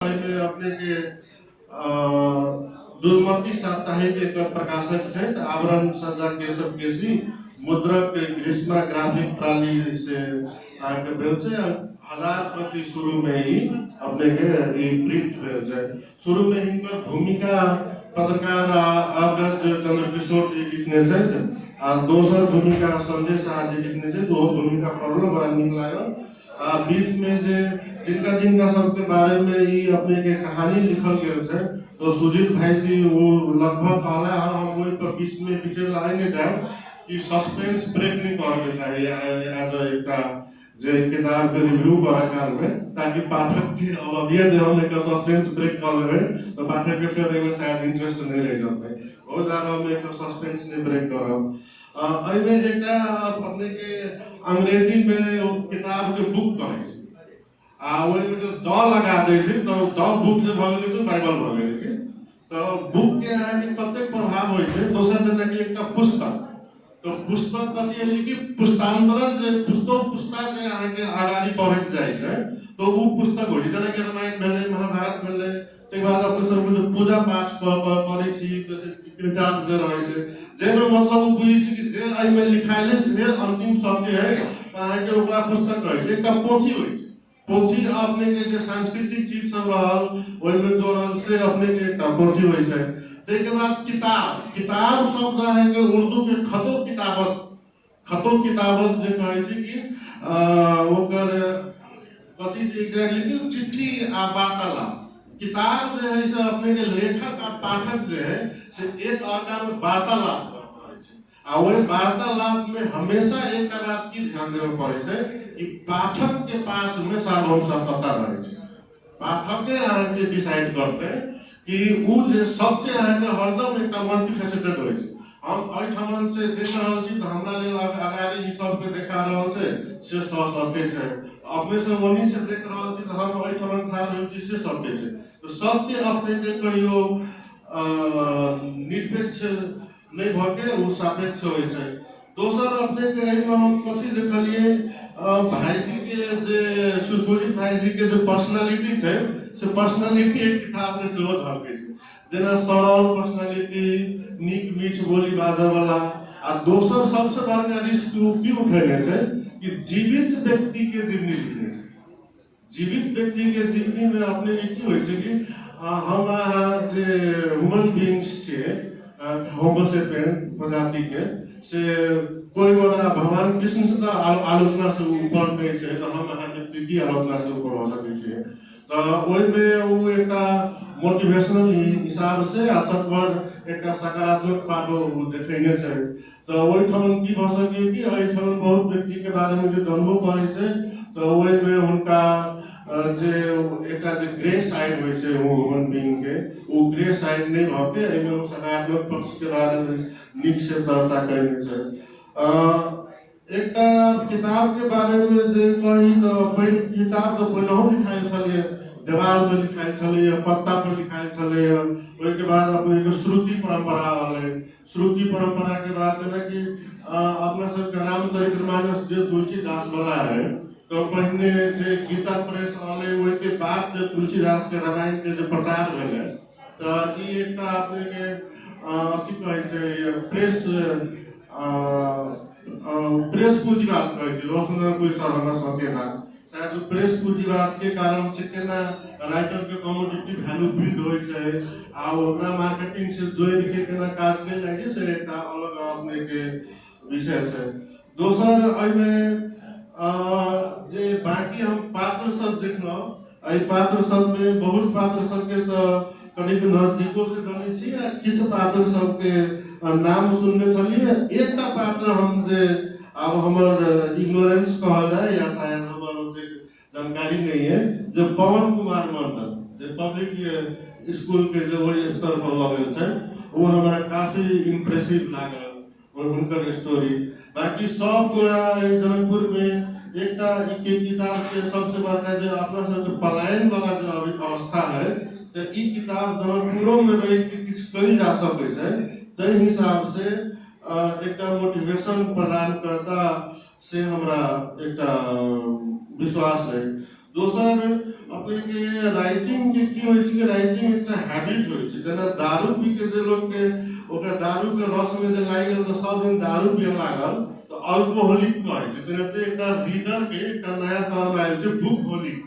एहिमे अपने के दुर्मति साप्ताहिक एक प्रकाशक है आवरण सजा केशव केसी मुद्रक ग्रीष्मा ग्राफिक प्राली से आके भेल छै 1000 प्रति शुरू में ही अपने के ई प्रिंट भेल छै। शुरू में हिनकर भूमिका पत्रकार अग्रज चंद्रकिशोर जी लिखने छथि आ दोसर भूमिका संजय शाह जी लिखने छथि। वो भूमिका पढ़लो बड़ा नीक लागल। बीच में जे जिनका सबके बारे में ये अपने के कहानी लिखल गया है तो सुजीत भाई जी वो लगभग कहला हम वही पर बीच में पीछे लाएंगे जाए कि सस्पेंस ब्रेक नहीं करके चाहिए एज एक जे किताब के रिव्यू करे काल में ताकि पाठक की अभी जो हम एक सस्पेंस ब्रेक कर लेबे तो पाठक के फिर एमे शायद इंटरेस्ट नहीं रह जाते ओ द्वारा हम एक सस्पेंस नहीं ब्रेक करब। एमे एकटा अपने के अंग्रेजी में किताब के बुक करे छै आ ओइ में जो द लगा दै छै तो द बुक जे भ गेलै तो बाइबल भ गेलै तो बुक के अहाँ के कतेक प्रभाव होय छै। दोसर जेना कि एकटा पुस्तक तो पुस्तक कथी है कि पुस्तांतरण जे पुस्तक जे अहाँ के आगाड़ी बढ़त जाय छै तो वो पुस्तक होय छै जेना कि रामायण भेलै महाभारत भेलै तै बाद अपने सब जो पूजा पाठ करै छी जैसे कृतार्थ जे रहै छै जेमे मतलब वो बुझै छै कि जे एहि में लिखायल है से अंतिम सत्य है अहाँ के ओकरा पुस्तक कहै छै। एकटा पोथी होय छै पोथी अपने के जे सांस्कृतिक चीज सब रहल ओहि में जोड़ल से अपने के एकटा पोथी होय छै। तै के बाद किताब शब्द है के उर्दू के खतो किताबत जे कहै छै कि ओकर कथी से एकरा लिखी चिट्ठी आ वार्तालाप किताब जो है से अपने के लेखक आ पाठक जो है से एक अर्का में वार्तालाप करे छै आ वही वार्तालाप में हमेशा एक बात की ध्यान देवे पड़े छै कि पाठक के पास में सार्वभौम सत्ता रहे छै। पाठक अहाँ के डिसाइड करते कि उ जे सत्य अहाँ के हरदम एकटा मल्टीफेसेटेड होय छै। हम एहिठाम से देख रहल छी तो हमरा लेल अगाड़ी ई सब के देखा रहल छै से सत्य छै अपने से वही से देख रहल छी तो हम एहिठाम खा रहल छी से सत्य छै। तो सत्य अपने के कहियो निरपेक्ष नहीं भके वो सापेक्ष होय छै। दोसर अपने के एहि में हम कथी देखलिए भाईजी के जे सुशोभित भाईजी के जो पर्सनालिटी है से पर्सनालिटी एक किताब में से झलके छै जेना सरल पर्सनालिटी नीक मीठ बोली बाजा वाला आ दोसर सबसे बड़का रिस्क की उठेने थे कि जीवित व्यक्ति के जीवनी लिखने छै। जीवित व्यक्ति के जीवनी में अपने की होय छै कि हम जे ह्यूमन बीइंग्स छियै होमोसेपियन प्रजाति के से कोई बड़ा भगवान कृष्ण से तो आलोचना से ऊपर नहीं है तो हम अहाँ व्यक्ति की आलोचना से ऊपर हो सके छियै। तो ओहि में वो एक मोटिवेशनल हिसाब से आ सकबर एक सकारात्मक पाटो देखेने छै। तो ओहिठाम की भ सकै कि एहिठाम बहुत व्यक्ति के बारे में जो जानबो करे छै तो ओहि में हुनका जे एकटा जे ग्रे साइड होय छै ह्यूमन बीइंग के वो ग्रे साइड नहीं भके एमे वो सकारात्मक पक्ष के बारे में नीक से चर्चा करने छै। एकटा किताब के बारे में जे कही तो किताब तो पहिलहो लिखायल छलै देवाल पर लिखायल छलै पत्ता पर लिखायल छलै ओहि के बाद अपने के श्रुति परंपरा वाले श्रुति परंपरा के बाद जेना कि अपना सब के रामचरितमानस जे तुलसीदास वाला है तो पहले जे गीता प्रेस वाले वही के बाद जो तुलसीदास के रामायण के जो प्रचार भेले तो ई एकटा अपने के अथी कहै छै प्रेस पूंजीवाद कहै छै रोशनर कोई सर हमरा सचेना शायद प्रेस पूंजीवाद के कारण से केना राइटर के कमोडिटी वैल्यू बिल्ड होय छै आ ओकरा मार्केटिंग से जोड़ के केना काज कैल जाइ छै से एकटा अलग अपने के विषय छै। दोसर एहि में जे बाकी हम पात्र सब देखलो एहि पात्र सब में बहुत पात्र सब के तो करीब नजदीको से जाने छी आ किछ पात्र सब के नाम सुनने छलिए। एकटा पात्र हम जे अब हमर इग्नोरेंस कहल जाए या शायद हमर जानकारी नहीं है जो पवन कुमार मंडल जो पब्लिक स्कूल के जो वही स्तर पर लगल छै वो हमरा काफी इम्प्रेसिव लागल और उनकर स्टोरी। बाकी सब जनकपुर में एकटा के किताब के सबसे बड़का जो अपना सब पलायन वाला जो अभी अवस्था है तो ई किताब जनकपुरों में रह के किछ कइल जा सकै छै तै हिसाब से एकटा मोटिवेशन प्रदान करता से हमरा एकटा विश्वास है। दोसर अपने के राइटिंग के की होइ छै कि राइटिंग एक हैबिट होइ छै। जेना दारू पी के जे लोग के ओकरा दारू के रस में जे लागि गेल तो सब दिन दारू पिए लागल तो अल्कोहलिक कहै छै। तेनाहिते एकटा रीडर के एकटा नया टर्म आयल छै बुक होलिक।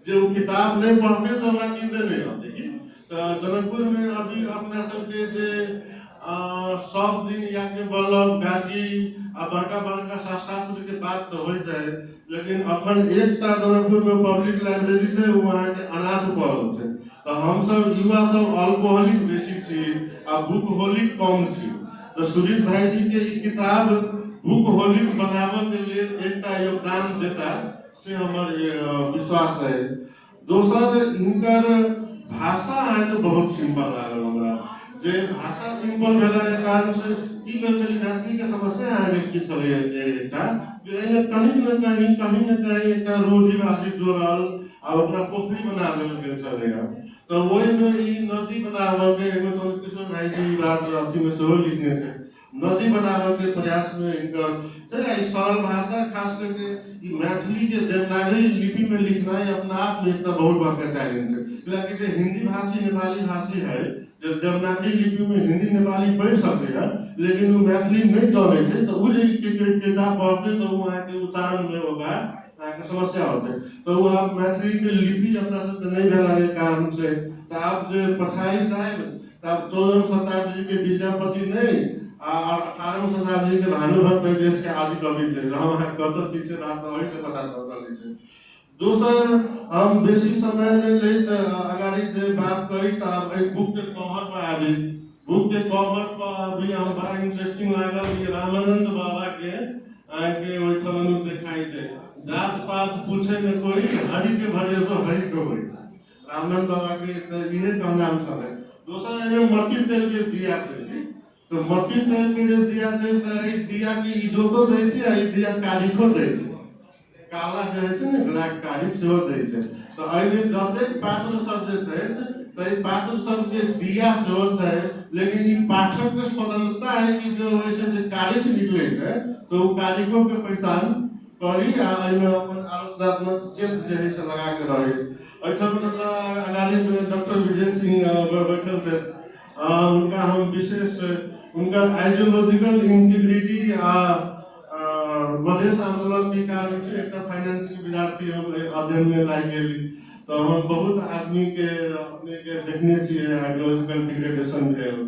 जे वो किताब नहीं पढ़ते तो हमरा नींदे नहीं आते कि तो जनकपुर में अभी अपना सबके जे सब दिन या के बल्लभ गागी आ बड़का बड़का शास्त्र के बात तो हो जाए, लेकिन अखन एकटा जनकपुर में पब्लिक लाइब्रेरी है वहाँ के अनाथ पड़ल है। तो हम सब युवा सब अल्कोहलिक बेसी छी आ बुक होलिक कम छी। तो सुजीत भाई जी के ई किताब बुक होलिक बनाबे के लिए एकटा योगदान देता से हमर विश्वास है। दोसर इनकर भाषा है तो बहुत सिंपल लागल हमरा। जे भाषा सिंपल भेला के कारण से ई भेल छै मैथिली के समस्या आबि की छलै एकटा कि एहिमे कहीं न कहीं एकटा रूढ़िवादी जोड़ल आ ओकरा पोखरी बना देल गेल छलैया। तो ओहि में ई नदी बनाबे के एगो तो किशोर भाई जी बात अथी में सेहो लिखने छै नदी बनाबे के प्रयास में इनकर तो सरल भाषा खास करके ई मैथिली के देवनागरी लिपि में लिखना अपना आप में एक बहुत बड़का चैलेंज है। कि जो हिंदी भाषी नेपाली भाषी है जो देवनागरी लिपि में हिंदी नेपाली पढ़ सकते हैं लेकिन वो मैथिली नहीं जाने से तो वो किताब पढ़ते तो वहाँ के उच्चारण में होगा समस्या होते। तो वो आप मैथिली के लिपि अपना सबके नहीं भेला के कारण से तो आप जो पछाई जाए तो आप 14वीं शताब्दी के विद्यापति नहीं 18वीं शताब्दी के भानुभक्त देश के आदि कवि थे। वहाँ कत चीज से बात वही से पता चल है। दोसर हम बेसी समय नहीं ले तो अगाड़ी जे बात करी तो आप एक बुक के कवर पर आबी। बुक के कवर पर अभी हम बड़ा इंटरेस्टिंग लागल ये रामानंद बाबा के ओठमन देखाई छै जात पात पूछे में कोई हरि के भजे सो हरि को होई। रामानंद बाबा के तो इहे कहनाम छले। दोसर एमे मट्टी तेल के दिया छै तो मट्टी तेल के जे दिया छै तो ई दिया के इजोतो दै छै आ ई दिया कारिखो दै छै। काला जे है ने ब्लैक कारिक सेहो दै छै। तो एहिमे जतेक पात्र सब जे छै तो ई पात्र सब के दिया सेहो छै लेकिन ई पाठक के स्वतंत्रता है कि जो वैसे जो कारिक निकले छै तो वो कारिकों के पहचान करी आ एहिमे अपन आलोचनात्मक चिन्ह जे है से लगा के रही। अच्छा मतलब अगाड़ी में डॉक्टर विजय सिंह बैठल थे उनका हम विशेष उनका आइडियोलॉजिकल इंटीग्रिटी मधेश आंदोलन के कारण से एक फाइनेंस के विद्यार्थी हम अध्ययन में लाग गेली तो हम बहुत आदमी के अपने के देखने छियै आइडियोलॉजिकल डिग्रेडेशन भेल।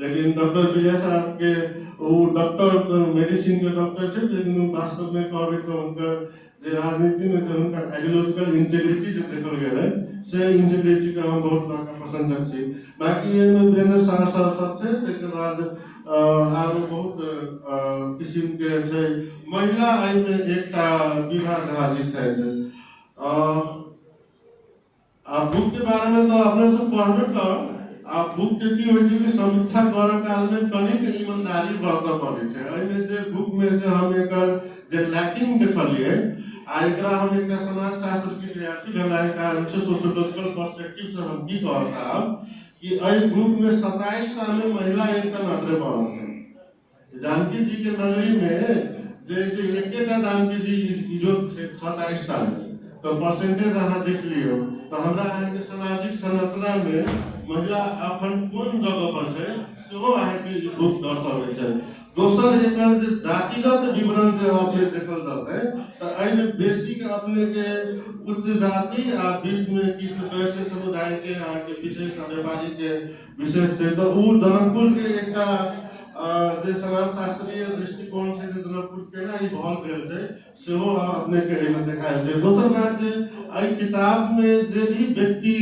लेकिन डॉक्टर विजय साहब के वो डॉक्टर मेडिसिन के डॉक्टर थे लेकिन वास्तव में कहबे तो उनका जे राजनीति में जो उनका आइडियोलॉजिकल इंटीग्रिटी जो देखल गेल है से इंटीग्रिटी के हम बहुत बड़का प्रशंसक छी। बाकी एमे वीरेंद्र शाह सर सब छै तके बाद आरो बहुत किस्म के छै महिला एहिमे एकटा विवाह झाजी छै। आ बुक के बारे में तो अपने सब पढ़बे करब आ बुक के की होइ छै कि समीक्षा करऽ काल में कनिक ईमानदारी बरतऽ पड़ै छै। एहिमे जे बुक में जे हम एकर जे लैकिंग देखलिए आ एकरा हम एकटा समाज शास्त्र के विद्यार्थी भेला के कारण से सोशियोलॉजिकल पर्सपेक्टिव से हम की कहऽ चाहब कि एहि बुक में 27 टा में महिला एकटा नजरे पड़ल छै। जानकी जी के नगरी में जैसे एकेटा जानकी जी इजोत छै 27 टा में तो परसेंटेज अहाँ देख लियो तो हमरा अहाँ के सामाजिक संरचना में महिला अखन कोन जगह पर छै सेहो अहाँ के बुक दर्शाबै छै। दोसर एकर जे जातिगत विवरण जे अपने देखल जाते तो एहिमे बेसी के अपने के उच्च जाति आ बीच में किछु वैश्य समुदाय के अहाँ के विशेष व्यापारी के विशेष छै। तो उ जनकपुर के एकटा जे समाज शास्त्रीय दृष्टिकोण से जनकपुर के ना ई भल भेल छै सेहो अपने के एहिमे देखायल छै। दोसर बात जे एहि किताब में जे भी व्यक्ति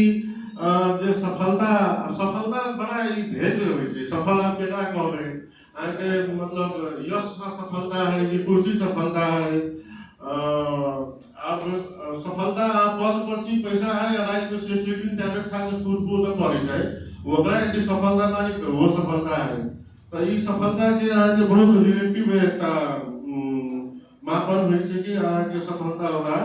जे सफलता बड़ा ई भेद होइ छै। सफल आप केकरा कहबै आके मतलब यश का सफलता है कि कुर्सी सफलता है अब सफलता पद पछि पैसा है या राइट में स्लीपिंग टैबलेट खा के सूद को तो पड़ी जाए ओकरा एक सफलता मानी तो वो सफलता है। तो ई सफलता के अहाँ के बहुत रिलेटिव एकटा मापन होइ छै कि अहाँ के सफलता ओकरा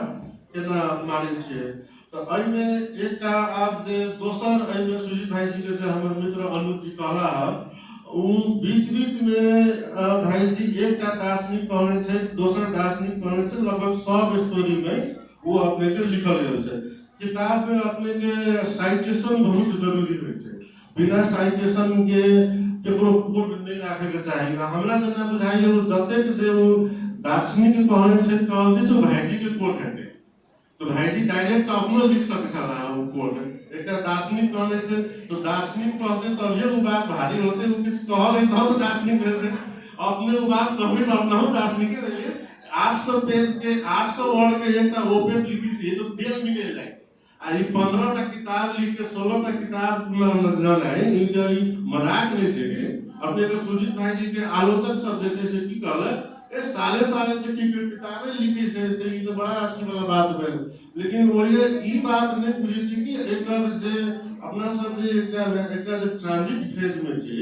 केना मानै छियै। तो एहिमे एकटा आप जे दोसर एहिमे सुजीत भाई जी के जे हमर मित्र अनुज जी कहला उ बीच में भाई जी एकटा दार्शनिक कहने छै दोसर दार्शनिक कहने छै लगभग सब स्टोरी में वो अपने के लिखल गेल छै। किताब में अपने के साइटेशन बहुत जरूरी होइ छै। बिना साइटेशन के केकरो कोट नहीं राखे के चाही। हमरा जना बुझाइए वो जतेक जे वो दार्शनिक कहने छै कहल छै जो भाईजी के कोट हेतै, तो भाईजी डायरेक्ट अपनो लिख सकता है वो कोट। एक दार्शनिक कहने छै तो दार्शनिक कहते तब ये वो बात भारी होते, वो कुछ कह रही तब दार्शनिक भेल अपने वो बात कभी अपना हो दार्शनिक रहिए। 800 पेज के 800 वर्ड के एक ओपेन लिखी थी तो तेल निकल जाए। आई 15 किताब लिख के 16 किताब जन है ई जो मजाक नहीं छे। अपने के सुजीत भाई जी के आलोचक सब जैसे से की कहले ए साले साले तो की किताबें लिखी से तो ई तो बड़ा अच्छी वाला बात भेल। लेकिन वही ई बात नहीं बुझी थी कि एकर जे अपना सब जे एकटा जे ट्रांजिट फेज में छी।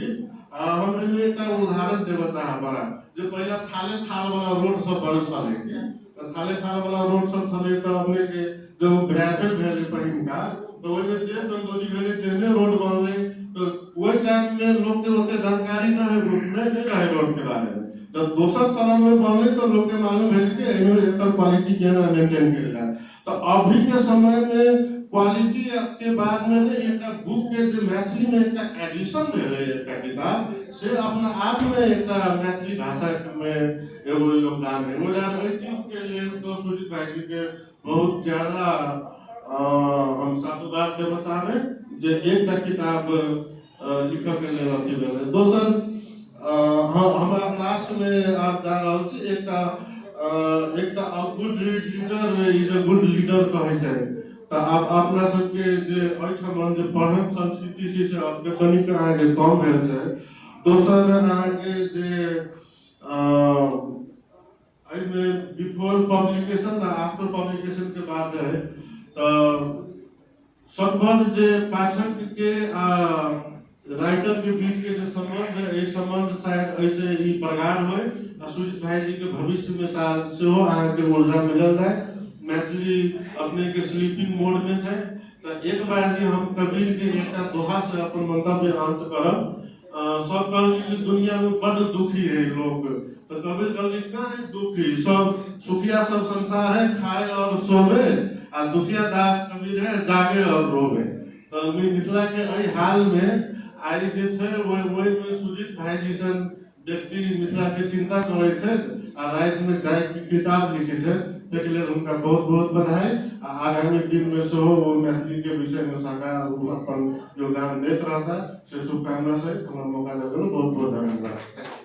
हम एमे एक उदाहरण देव चाहब बड़ा जो पहला थाले थाल वाला रोड सब बन चले के थाले थाल वाला रोड सब चले तो अपने के जो ग्रेवल भेले पहिनका तो ओइ में जे गंगोली भेले जेने रोड बनले तो ओइ टाइम में लोग के ओते जानकारी ना है रोड नहीं रहे रोड के बारे में। तो दोसर चरण में बनले तो लोग के मालूम है कि एमे एकर क्वालिटी केना मेंटेन करेला। तो अभी के समय में क्वालिटी के बाद में ने एक बुक के जो मैथिली में एक एडिशन भेले एक किताब से अपना आप में एक मैथिली भाषा में एगो योगदान है। वो यार ओइ चीज के लिए तो सुजीत भाई जी के बहुत ज्यादा हम साधुवाद के बतावे जे एक किताब लिखक के लिए अथी भेले। दोसर हमरा लास्ट में आप जा रहल छी एक good leader is a good leader कहे छै। तो आप अपना सबके जे एठमन जे पढ़न संस्कृति से आपके कनिक आगे कम भेल छै। दोसर आगे जे में बिफोर पब्लिकेशन आ आफ्टर पब्लिकेशन के बाद है तो संबंध जे पाठक के राइटर के बीच के जो संबंध है ये संबंध शायद ऐसे ही प्रगाढ़ हो। सुजीत भाई जी के भविष्य में से हो आगे ऊर्जा मिलल है। मैथिली अपने के स्लीपिंग मोड में है। तो एक बार जी हम कबीर के एक दोहा से अपन मंतव्य अंत करब। सब कहल कि दुनिया में बड़ दुखी है लोग तो कबीर कहल कहाँ दुखी सब सुखिया सब संसार है खाए और सोवे आ दुखिया दास कबीर है जागे और रोवे। तो मिथिला के एहि हाल में आई जे छै ओहि में सुजीत भाई जैसन व्यक्ति मिथिला के चिंता करे छै आ रात में जाय के किताब लिखे छै तक लिए उनका बहुत बहुत बधाई। आगामी दिन में से हो वो मैथिली के विषय में साका अपन योगदान देते रहता से शुभकामना से हमारा मौका देने बहुत बहुत धन्यवाद।